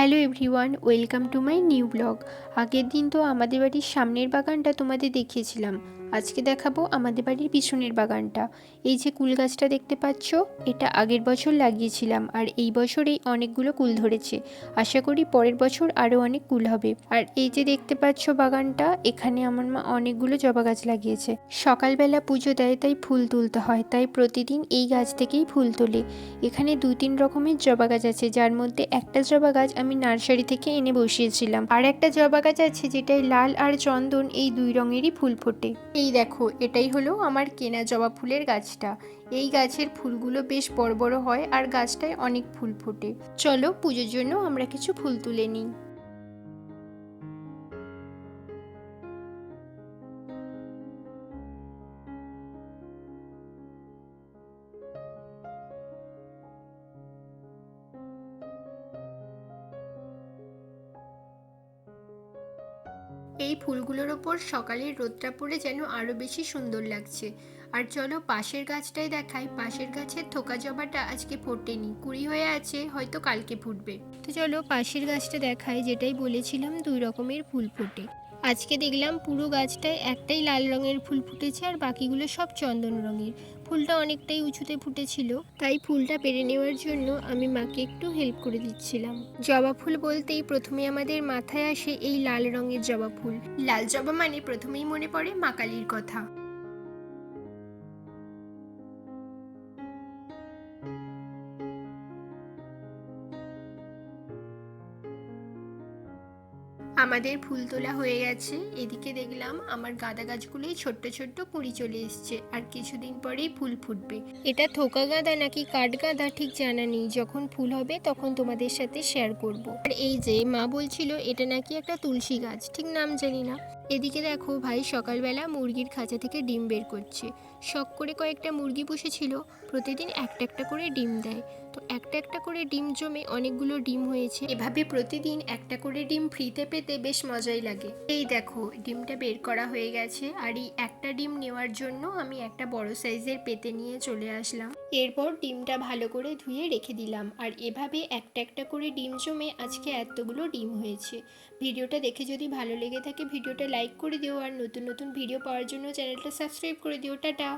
Hello everyone, welcome to my new blog. আগের দিন তো আমাদের বাড়ির সামনের বাগানটা তোমাদের দেখিয়েছিলাম। আজকে দেখাবো আমাদের বাড়ির পিছনের বাগানটা। এই যে কুল গাছটা দেখতে পাচ্ছ, এটা আগের বছর লাগিয়েছিলাম আর এই বছরেই অনেকগুলো কুল ধরেছে। আশা করি পরের বছর আরও অনেক কুল হবে। আর এই যে দেখতে পাচ্ছ বাগানটা, এখানে আমার মা অনেকগুলো জবা গাছ লাগিয়েছে। সকালবেলা পুজো দেয়, তাই ফুল তুলতে হয়, তাই প্রতিদিন এই গাছ থেকেই ফুল তোলে। এখানে 2-3 রকমের জবা গাছ আছে, যার মধ্যে একটা জবা গাছ আমি নার্সারি থেকে এনে বসিয়েছিলাম, আর একটা জবা গাছ আছে যেটাই লাল আর চন্দন এই 2 রঙেরই ফুল ফোটে। এই দেখো, এটাই হলো আমার কেনা জবা ফুলের গাছটা। এই গাছের ফুলগুলো বেশ বড় বড় হয় আর গাছটায় অনেক ফুল ফোটে। চলো পুজোর জন্য আমরা কিছু ফুল তুলে নিই। এই ফুলগুলোর ওপর সকালের রোদটা পড়ে যেন আরো বেশি সুন্দর লাগছে। আর চলো পাশের গাছটাই দেখাই। পাশের গাছের থোকা জবাটা আজকে ফোটেনি, কুড়ি হয়ে আছে, হয়তো কালকে ফুটবে। তো চলো পাশের গাছটা দেখাই, যেটাই বলেছিলাম 2 রকমের ফুল ফোটে। আজকে দেখলাম পুরো গাছটায় একটাই লাল রঙের ফুল ফুটেছে আর বাকিগুলো সব চন্দন রঙের। ফুলটা অনেকটাই উঁচুতে ফুটেছিল, তাই ফুলটা পেরে নেওয়ার জন্য আমি মাকে একটু হেল্প করে দিচ্ছিলাম। জবা ফুল বলতেই প্রথমে আমাদের মাথায় আসে এই লাল রঙের জবা ফুল। লাল জবা মানে প্রথমেই মনে পড়ে মা কালীর কথা। আমাদের ফুল তোলা হয়ে গেছে। এদিকে দেখলাম আমার গাঁদা গাছগুলোই ছোট্ট ছোট্ট কুঁড়ি চলে এসছে, আর কিছুদিন পরেই ফুল ফুটবে। এটা থোকা গাঁদা নাকি কাঠ গাঁদা ঠিক জানা নেই, যখন ফুল হবে তখন তোমাদের সাথে শেয়ার করব। আর এই যে মা বলছিল এটা নাকি একটা তুলসী গাছ, ঠিক নাম জানি না। এদিকে দেখো ভাই সকালবেলা মুরগির খাঁচা থেকে ডিম বের করছে। শখ করে কয়েকটা মুরগি পুষেছিল, প্রতিদিন একটা একটা করে ডিম দেয়। তো একটা একটা করে ডিম জমে অনেকগুলো ডিম হয়েছে। এভাবে প্রতিদিন একটা করে ডিম ফ্রিতে পেতে বেশ মজাই লাগে। এই দেখো ডিমটা বের করা হয়ে গেছে, আর এই একটা ডিম নেওয়ার জন্য আমি একটা বড় সাইজের পেতে নিয়ে চলে আসলাম। এরপর ডিমটা ভালো করে ধুয়ে রেখে দিলাম, আর এভাবে একটা একটা করে ডিম জমে আজকে এতগুলো ডিম হয়েছে। ভিডিওটা দেখে যদি ভালো লেগে থাকে ভিডিওটা লাইক করে দিও, আর নতুন নতুন ভিডিও পাওয়ার জন্য চ্যানেলটা সাবস্ক্রাইব করে দিও। টাটা।